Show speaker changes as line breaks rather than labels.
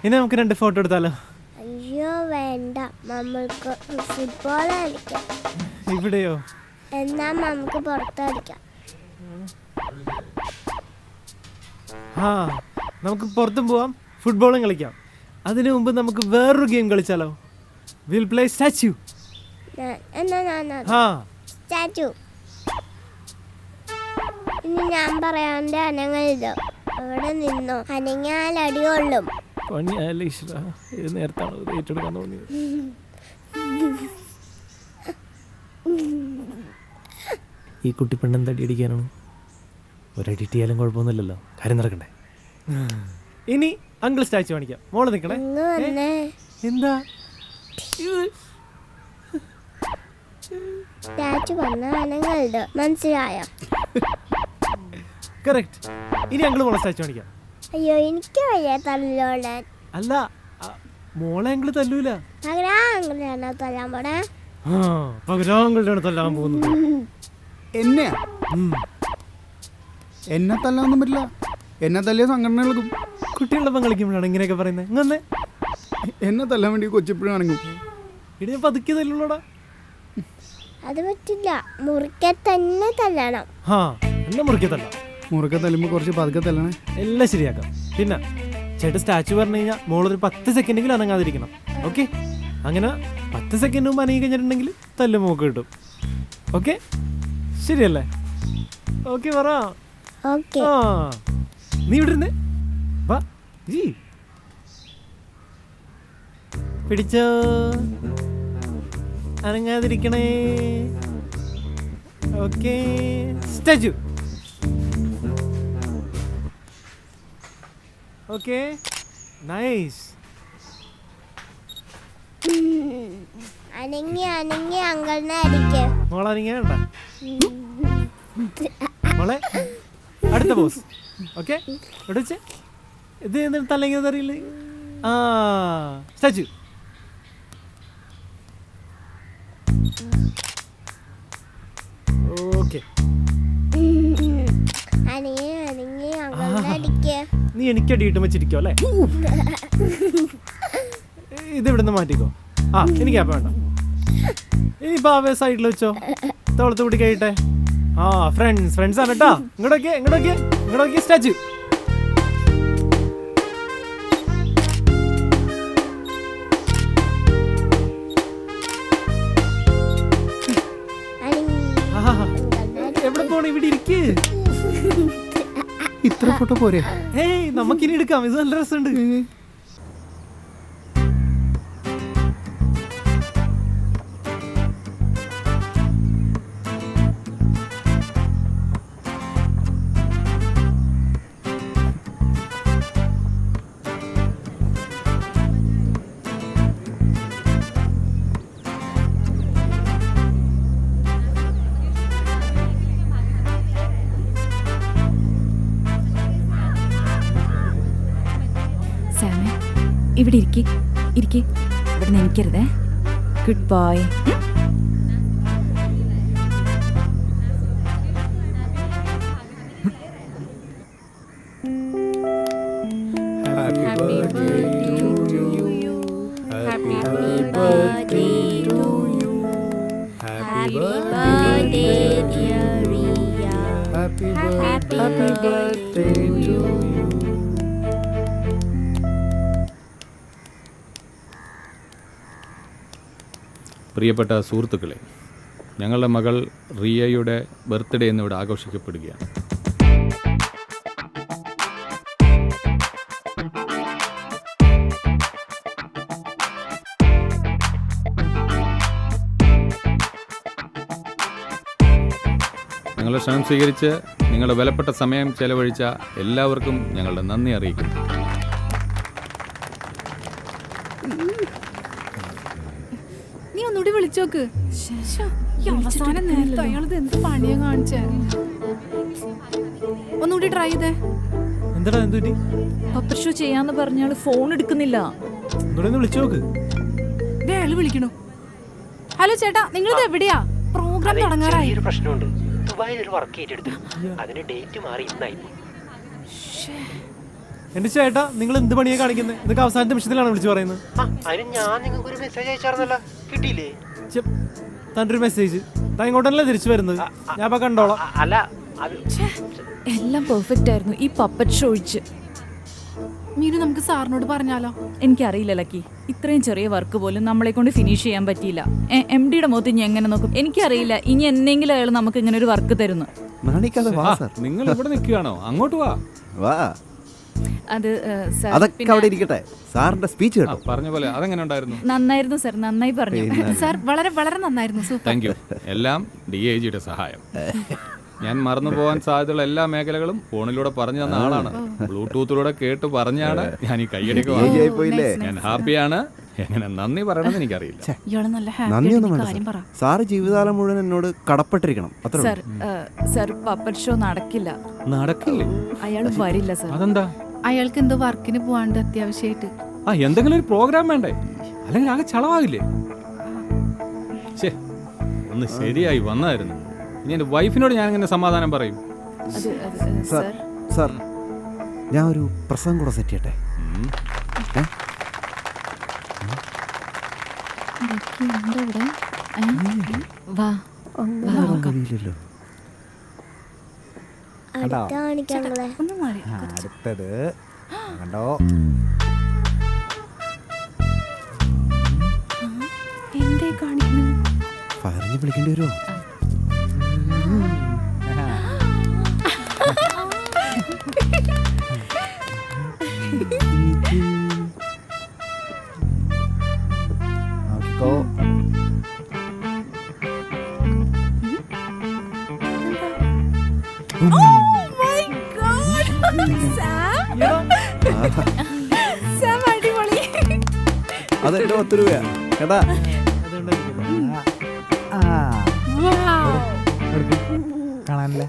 ഇനി നമുക്ക് 2 ഫോട്ടോ എടുത്താലോ?
അയ്യോ വേണ്ട, നമ്മൾക്ക് ഫുട്ബോൾ കളിക്കാം.
ഇവിടെയോ?
എന്നാ നമുക്ക് പുറത്തടിക്കാം.
ആ, നമുക്ക് പുറത്തും പോവാം, ഫുട്ബോളും കളിക്കാം. അതിനു മുമ്പ് നമുക്ക് വേറൊരു ഗെയിം കളിച്ചാലോ? Will play statue.
സ്റ്റാച്യു. ഇനി ഞാൻ പറയാണ്ട് അനങ്ങരുത്. അവിടെ നിന്നോ, അനങ്ങിയാൽ അടികൊള്ളും.
ഈ കുട്ടി പെണ്ണെന്ത് അടി അടിക്കാനാണ്? ഒരടിട്ടിയാലും കുഴപ്പമൊന്നുമില്ലല്ലോ, കാര്യം നടക്കണ്ടേ. ഇനി അങ്കിൾ സ്റ്റാച്യു കാണിക്കാം. മോള് നിൽക്കണേ. എന്താ
സ്റ്റാച്യു അനങ്ങരുത്, മനസ്സിലായോ?
കറക്റ്റ്. ഇനി അങ്കിൾ മോളെ സ്റ്റാച്യു കാണിക്കാം.
അയ്യോ എനിക്ക് വയ്യ തല്ലോളാൻ.
അല്ല, മോളെ അങ്കിൾ തല്ലൂല.
പകരാണ് തല്ലാൻ പോണേ.
പകരാങ്കിളാണ് തല്ലാൻ പോകുന്നത്.
എന്നെ തല്ലാനൊന്നും പറ്റില്ല. എന്നെ തല്ലിയ സംഘടന കളിക്കും.
കുട്ടികളൊപ്പം കളിക്കുമ്പോഴാണ് ഇങ്ങനെയൊക്കെ പറയുന്നത്. ഇങ്ങനെ
എന്നെ തല്ലാൻ വേണ്ടി കൊച്ചിപ്പോഴാണെങ്കിൽ
ഇടി ഞാൻ പതുക്കെ തല്ലുള്ളൂടാ.
അത് പറ്റില്ല, മുറിക്കെ തന്നെ തല്ലണം.
എന്നെ മുറിക്കെ തല്ലാം.
മുറുക്കെ തല്ലുമ്പോൾ കുറച്ച് പതുക്കെ തല്ലണേ.
എല്ലാം ശരിയാക്കാം. പിന്നെ ചേട്ടൻ സ്റ്റാച്യു പറഞ്ഞു കഴിഞ്ഞാൽ മോളൊരു 10 സെക്കൻഡെങ്കിലും അനങ്ങാതിരിക്കണം. ഓക്കെ? അങ്ങനെ 10 സെക്കൻഡ് മുമ്പ് അനങ്ങി കഴിഞ്ഞിട്ടുണ്ടെങ്കിൽ തല്ല് മോക്ക് കിട്ടും. ഓക്കെ? ശരിയല്ലേ? ഓക്കെ പറ. നീ ഇവിടെ ഇരുന്നേ. വാ ജി പിടിച്ചോ, അനങ്ങാതിരിക്കണേ. Okay, statue. Okay, nice.
അനങ്ങി അനങ്ങി അങ്കിളിനെ അടിക്ക്.
മോളെ അനങ്ങിയ വേണ്ട മോളെ. അടുത്ത ബോസ്. ഓക്കെ, ഇവിടെ വെച്ച് ഇത് എന്നിട്ട് തല്ലെങ്കിൽ അറിയില്ലേ? സ്റ്റാച്യു. ഓക്കെ,
അനങ്ങി അനങ്ങി അങ്കിളിനെ അടിക്ക്.
നീ എനിക്ക് അടിയിട്ട് വെച്ചിരിക്കോ അല്ലേ? ഇത് ഇവിടുന്ന് മാറ്റിക്കോ. എനിക്ക് ആപ്പ വേണ്ട. ഇനിയിപ്പോ ആ സൈഡിൽ വെച്ചോ, തോളത്ത് കൂടി കഴിയട്ടെ. ഫ്രണ്ട്സ് ആണ് കേട്ടാ. ഇങ്ങോട്ടൊക്കെ സ്റ്റാച്യു. എവിടെ പോണ? ഇവിടെ ഇരിക്ക്.
ഇത്ര ഫോട്ടോ പോരെ?
നമുക്കിനി എടുക്കാം. ഇത് നല്ല രസമുണ്ട്.
ഇവിടെ ഇരിക്കി ഇവിടെ നിന്ന് എനിക്കരുതേ. Good bye.
പ്രിയപ്പെട്ട സുഹൃത്തുക്കളെ, ഞങ്ങളുടെ മകൾ റിയയുടെ ബർത്ത്ഡേ എന്നിവിടെ ആഘോഷിക്കപ്പെടുകയാണ്. ഞങ്ങളുടെ ക്ഷണം സ്വീകരിച്ച് നിങ്ങളുടെ വിലപ്പെട്ട സമയം ചെലവഴിച്ച എല്ലാവർക്കും ഞങ്ങളുടെ നന്ദി അറിയിക്കുന്നു.
ഒന്നുകൂടി വിളിച്ചോക്ക്. അവസാനം നേരത്തെ അയാളത് എന്ത് പണിയാ കാണിച്ചേ. ഒന്നുകൂടി ട്രൈ ചെയ്തേ. പപ്പർ ഷോ ചെയ്യാന്ന് പറഞ്ഞാല് ഫോൺ എടുക്കുന്നില്ല. വിളിക്കണു. ഹലോ ചേട്ടാ, നിങ്ങളിത് എവിടെയാ? പ്രോഗ്രാം തുടങ്ങാറായി.
പ്രശ്നമുണ്ട്. ദുബായിൽ ഒരു വർക്ക് ഏറ്റെടുത്തു. അതിന് ഡേറ്റ് മാറി ഇന്നായി.
എന്റെ ചേട്ടാ നിങ്ങൾ എന്ത് പണിയാ കാണിക്കുന്നത്? ഇതൊക്കെ അവസാനത്തെ നിമിഷത്തിലാണ് വിളിച്ചു പറയുന്നത്.
അതിന് ഞാൻ നിങ്ങൾക്ക് ഒരു മെസ്സേജ് അയച്ചായിരുന്നല്ലോ, കിട്ടിയില്ലേ?
തൻ്റെ ഒരു മെസ്സേജ് താൻ ഇങ്ങോട്ടല്ലേ തിരിച്ചു വരുന്നത്? ഞാൻ അപ്പൊ കണ്ടോളാം.
അല്ല അത്
എല്ലാം പെർഫെക്റ്റ് ആയിരുന്നു, ഈ പപ്പറ്റ് ഷോ ഒഴിച്ച്. മീനു, നമുക്ക് സാറിനോട് പറഞ്ഞാലോ?
എനിക്കറിയില്ല ലക്കി, ഇത്രയും ചെറിയ വർക്ക് പോലും നമ്മളെ കൊണ്ട് ഫിനിഷ് ചെയ്യാൻ പറ്റിയില്ല. MD-യുടെ മുഖത്ത് ഇനി എങ്ങനെ നോക്കും? എനിക്കറിയില്ല ഇനി എന്തെങ്കിലും അയാൾ നമുക്ക് ഇങ്ങനെ ഒരു വർക്ക് തരുന്നു.
നിങ്ങൾ ഇവിടെ നിൽക്കുകയാണോ? അങ്ങോട്ട് വാ.
അത് സർ,
അതൊക്കെ അവിടെ ഇരിക്കട്ടെ. സാറിന്റെ സ്പീച്ച് കേട്ടോ.
പറഞ്ഞ പോലെ അതെങ്ങനെ ഉണ്ടായിരുന്നു?
നന്നായിരുന്നു സർ, നന്നായി പറഞ്ഞു.
സാർ വളരെ വളരെ നന്നായിരുന്നു. സൂപ്പർ.
Thank you. എല്ലാം DIG-യുടെ സഹായം. ഞാൻ മറന്നു പോകാൻ സാധ്യതയുള്ള എല്ലാ മേഖലകളും ഫോണിലൂടെ പറഞ്ഞു തന്ന ആളാണ്. ബ്ലൂടൂത്തിലൂടെ കേട്ട് പറഞ്ഞാണ് ഞാൻ ഈ കൈയടിക്ക്
പോയില്ലേ?
ഞാൻ ഹാപ്പിയാണ്. എങ്ങനെ നന്ദി പറയണമെന്ന് എനിക്കറിയില്ല.
ഇയാള് നല്ല
നന്ദിയൊന്നും
ഹാപ്പി
വേണ്ട
കാര്യം പറ.
സാറ് ജീവിതകാലം മുഴുവൻ എന്നോട് കടപ്പെട്ടിരിക്കണം. അത്ര
സർ, സർ പപ്പറ്റ് ഷോ നടക്കില്ല.
നടക്കില്ലേ?
അയാൾ വരില്ല സർ.
അതെന്താ?
അയാൾക്ക് എന്തോ വർക്കിന് പോവാണ്ട് അത്യാവശ്യമായിട്ട്.
എന്തെങ്കിലും ഒരു പ്രോഗ്രാം വേണ്ടേ? അല്ലെങ്കിൽ ആകെ ചളവാകില്ലേ? ഒന്ന് ശരിയായി വന്നായിരുന്നു. ഇനി എന്റെ വൈഫിനോട് ഞാൻ എങ്ങനെ സമാധാനം പറയും?
സാർ സാർ ഞാൻ ഒരു പ്രസംഗം കൂടെ സെറ്റ് ചെയ്യട്ടെ.
വാ,
അറിയില്ലല്ലോ.
അടുത്ത കാണിക്കാങ്ങളെ.
ഒന്ന് മാറി.
അടുത്തത് കണ്ടോ?
എന്തേ കാണിക്കുന്നു?
ഫയറിന് വിളിക്കേണ്ടി വരുമോ?
നോക്കിക്കോ.
അതെന്റെ 10 രൂപയാ കേട്ടാ.
കാണാനല്ലേ?